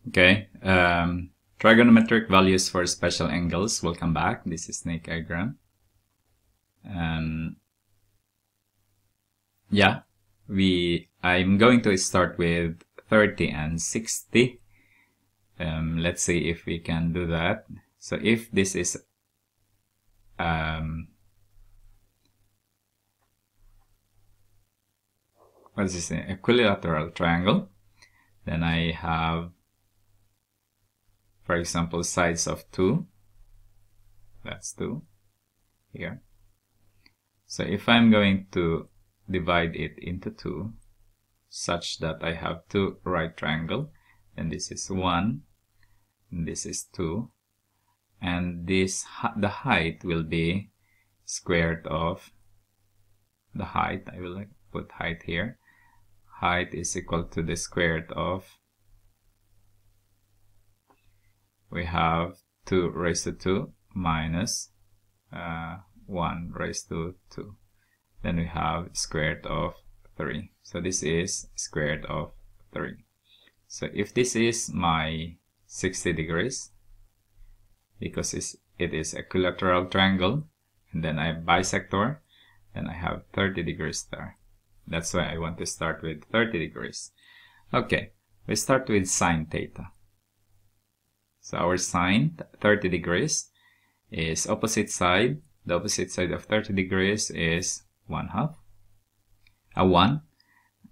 Okay, trigonometric values for special angles. Welcome back. This is snake diagram. Yeah, I'm going to start with 30 and 60. Let's see if we can do that. So if this is what is this, an equilateral triangle, then I have, for example, sides of 2. That's 2 here. So if I'm going to divide it into 2 such that I have 2 right triangle, then this is 1 and this is 2, and this the height will be square root of the height. I will put height here. Height is equal to the square root of, we have 2 raised to 2 minus 1 raised to 2. Then we have square root of 3. So this is square root of 3. So if this is my 60 degrees, because it is equilateral triangle, and then I have bisector, then I have 30 degrees there. That's why I want to start with 30 degrees. Okay, we start with sine theta. So our sine 30 degrees is opposite side. The opposite side of 30 degrees is 1/2. 1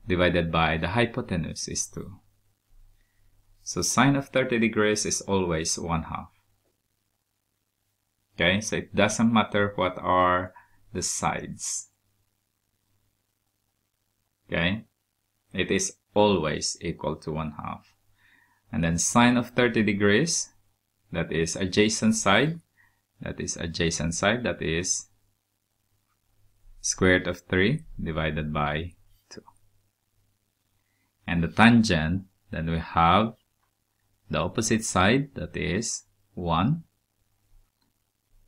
divided by the hypotenuse is 2. So sine of 30 degrees is always 1/2. Okay, so it doesn't matter what are the sides. Okay, it is always equal to 1/2. And then sine of 30 degrees, that is adjacent side, that is square root of 3 divided by 2. And the tangent, then we have the opposite side, that is 1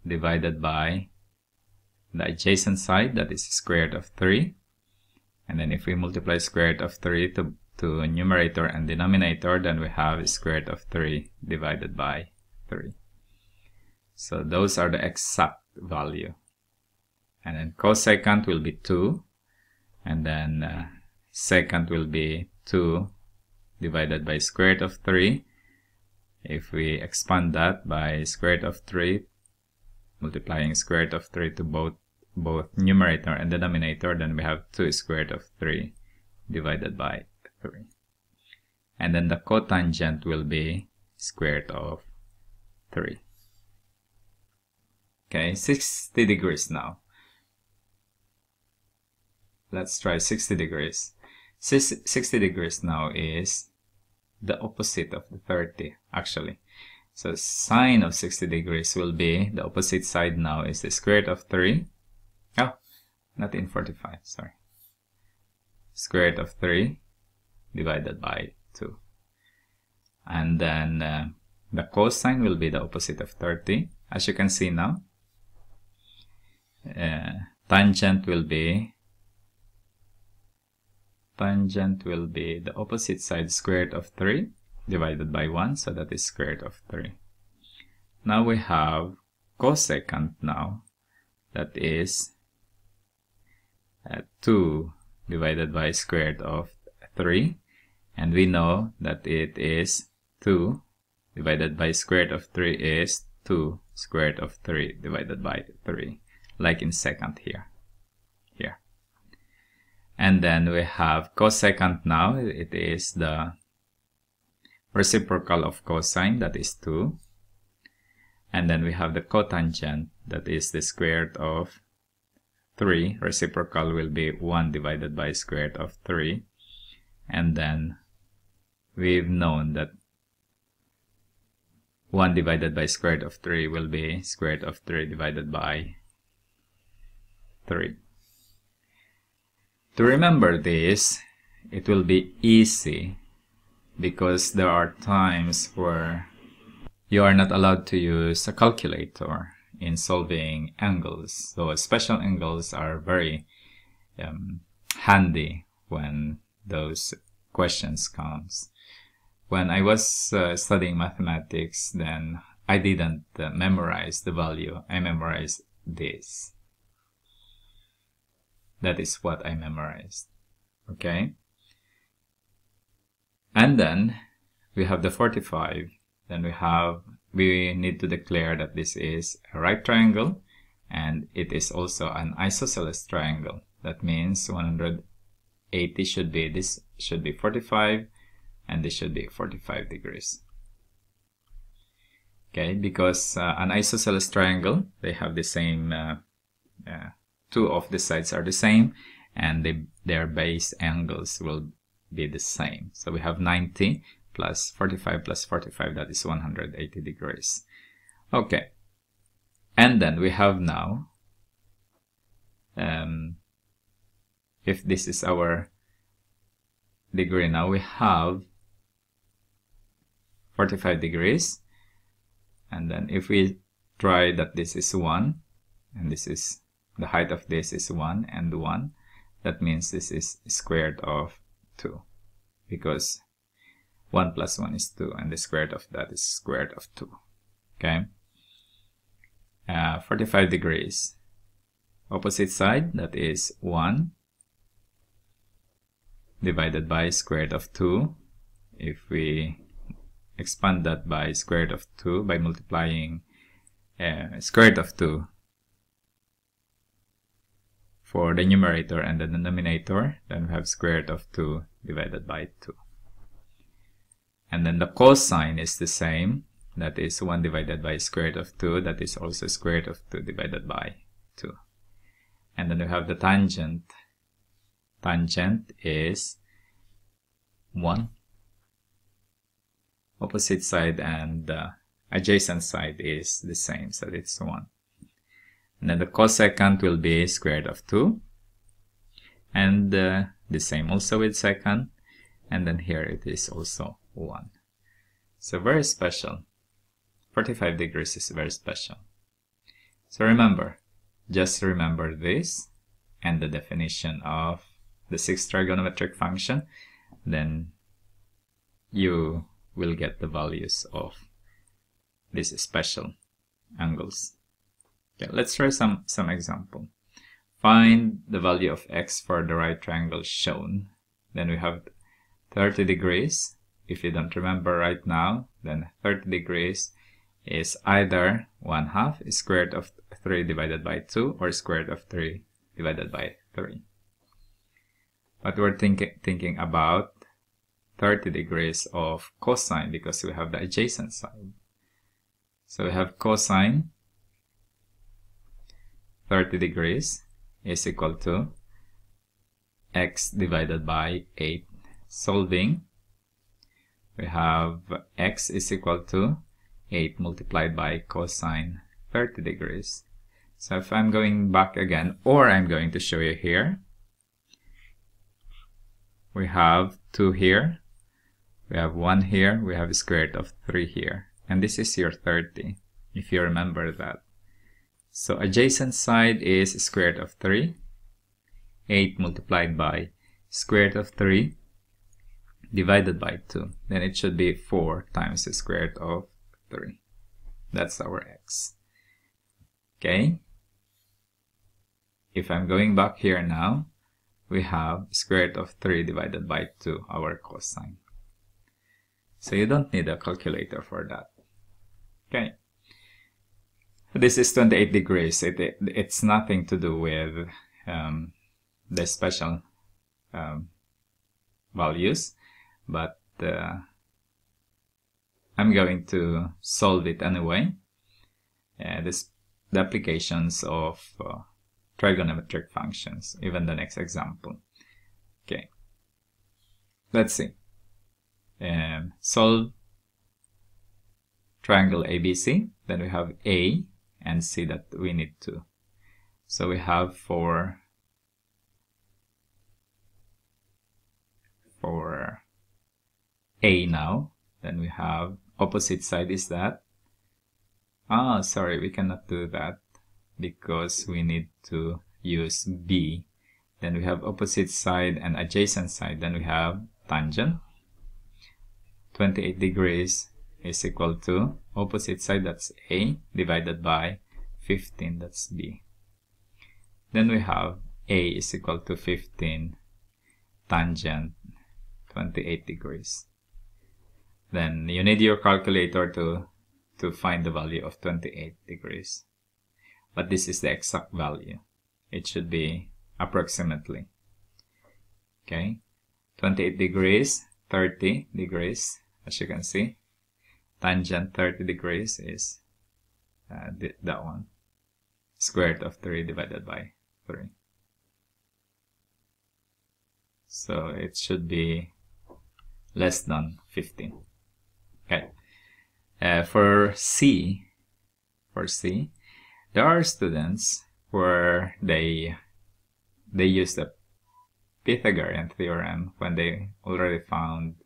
divided by the adjacent side, that is square root of 3. And then if we multiply square root of 3 to numerator and denominator, then we have square root of 3 divided by 3. So those are the exact value. And then cosecant will be 2. And then secant will be 2 divided by square root of 3. If we expand that by square root of 3, multiplying square root of 3 to both numerator and denominator, then we have 2 square root of 3 divided by 3. And then the cotangent will be square root of 3. Okay, 60 degrees now. Let's try 60 degrees. 60 degrees now is the opposite of the 30, actually. So sine of 60 degrees will be, the opposite side now is the square root of 3. Oh, not in 45, sorry. Square root of 3 divided by 2. And then the cosine will be the opposite of 30. As you can see now, tangent will be the opposite side, square root of 3 divided by 1, so that is square root of 3. Now we have cosecant now, that is 2 divided by square root of 3, and we know that it is 2 divided by square root of 3 is 2 square root of 3 divided by 3, like in secant here. And then we have cosecant now, it is the reciprocal of cosine, that is 2. And then we have the cotangent, that is the square root of 3. Reciprocal will be 1 divided by square root of 3. And then we've known that 1 divided by square root of 3 will be square root of 3 divided by 3. To remember this, it will be easy because there are times where you are not allowed to use a calculator in solving angles. So special angles are very handy when those questions comes. when I was studying mathematics, then I didn't memorize the value. I memorized this. That is what I memorized. Okay? And then we have the 45. Then we need to declare that this is a right triangle and it is also an isosceles triangle. That means 180 should be 45 and this should be 45 degrees. Okay, because an isosceles triangle, they have the same, two of the sides are the same and their base angles will be the same. So we have 90 plus 45 plus 45, that is 180 degrees. Okay, and then we have now, if this is our degree now, we have 45 degrees. And then if we try that this is 1, and this is, the height of this is 1 and 1, that means this is squared of 2. Because 1 plus 1 is 2, and the square root of that is square root of 2. Okay? 45 degrees. Opposite side, that is 1 divided by square root of 2. If we expand that by square root of 2, by multiplying square root of 2 for the numerator and the denominator, then we have square root of 2 divided by 2. And then the cosine is the same, that is 1 divided by square root of 2, that is also square root of 2 divided by 2. And then we have the tangent. Tangent is 1. Opposite side and adjacent side is the same, so it's 1. And then the cosecant will be square root of 2. And the same also with secant. And then here it is also 1. So very special. 45 degrees is very special. So remember, just remember this and the definition of the 6th trigonometric function. Then you will get the values of these special angles. Okay, let's try some example. Find the value of x for the right triangle shown. Then we have 30 degrees. If you don't remember right now, then 30 degrees is either 1/2 square root of 3 divided by 2 or square root of 3 divided by 3. But we're thinking about 30 degrees of cosine because we have the adjacent side. So we have cosine 30 degrees is equal to x divided by 8. Solving, we have x is equal to 8 multiplied by cosine 30 degrees. So if I'm going back again, or I'm going to show you here, we have 2 here, we have 1 here, we have a square root of 3 here. And this is your 30, if you remember that. So adjacent side is square root of 3. 8 multiplied by square root of 3 divided by 2. Then it should be 4 times the square root of 3. That's our x. Okay? If I'm going back here now, we have square root of 3 divided by 2, our cosine. So you don't need a calculator for that. Okay. This is 28 degrees. It's nothing to do with the special values, but I'm going to solve it anyway. The applications of trigonometric functions, even the next example. Okay, let's see. Solve triangle ABC. Then we have A and C that we need to. So we have for A now, then we have opposite side is that. Sorry, we cannot do that because we need to use B. Then we have opposite side and adjacent side. Then we have tangent. 28 degrees is equal to opposite side, that's A, divided by 15, that's B. Then we have A is equal to 15 tangent 28 degrees. Then you need your calculator to find the value of 28 degrees. But this is the exact value. It should be approximately. Okay, 28 degrees, 30 degrees, as you can see. Tangent 30 degrees is that one. Square root of 3 divided by 3. So it should be less than 15. Okay. For C, there are students where they use the Pythagorean theorem when they already found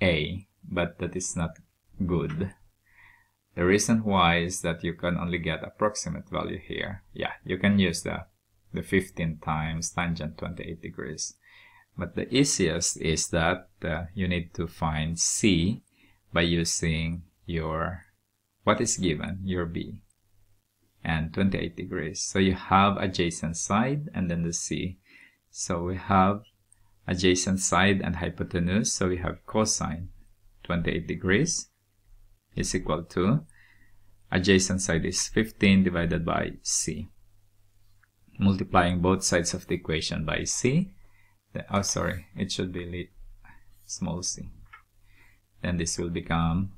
A, but that is not good. The reason why is that you can only get approximate value here. Yeah, you can use the 15 times tangent 28 degrees. But the easiest is that you need to find C by using your, what is given, your B, and 28 degrees. So you have adjacent side and then the C. So we have adjacent side and hypotenuse. So we have cosine 28 degrees is equal to, adjacent side is 15 divided by C. Multiplying both sides of the equation by C. Oh, sorry, it should be small c. Then this will become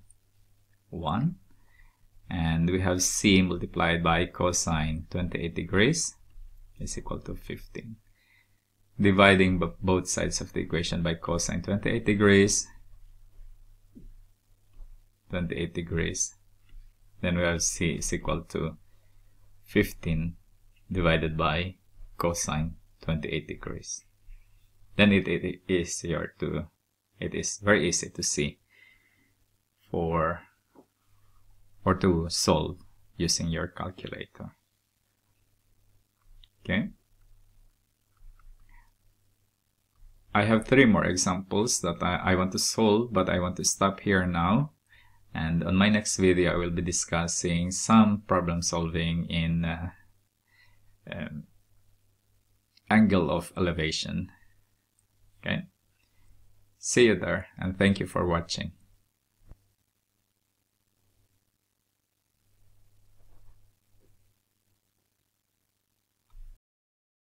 1. And we have C multiplied by cosine 28 degrees is equal to 15. Dividing both sides of the equation by cosine 28 degrees. Then we have C is equal to 15 divided by cosine 28 degrees. Then it is very easy to see or to solve using your calculator. Okay. I have 3 more examples that I want to solve, but I want to stop here now. And on my next video, I will be discussing some problem solving in angle of elevation. Okay. See you there, and thank you for watching.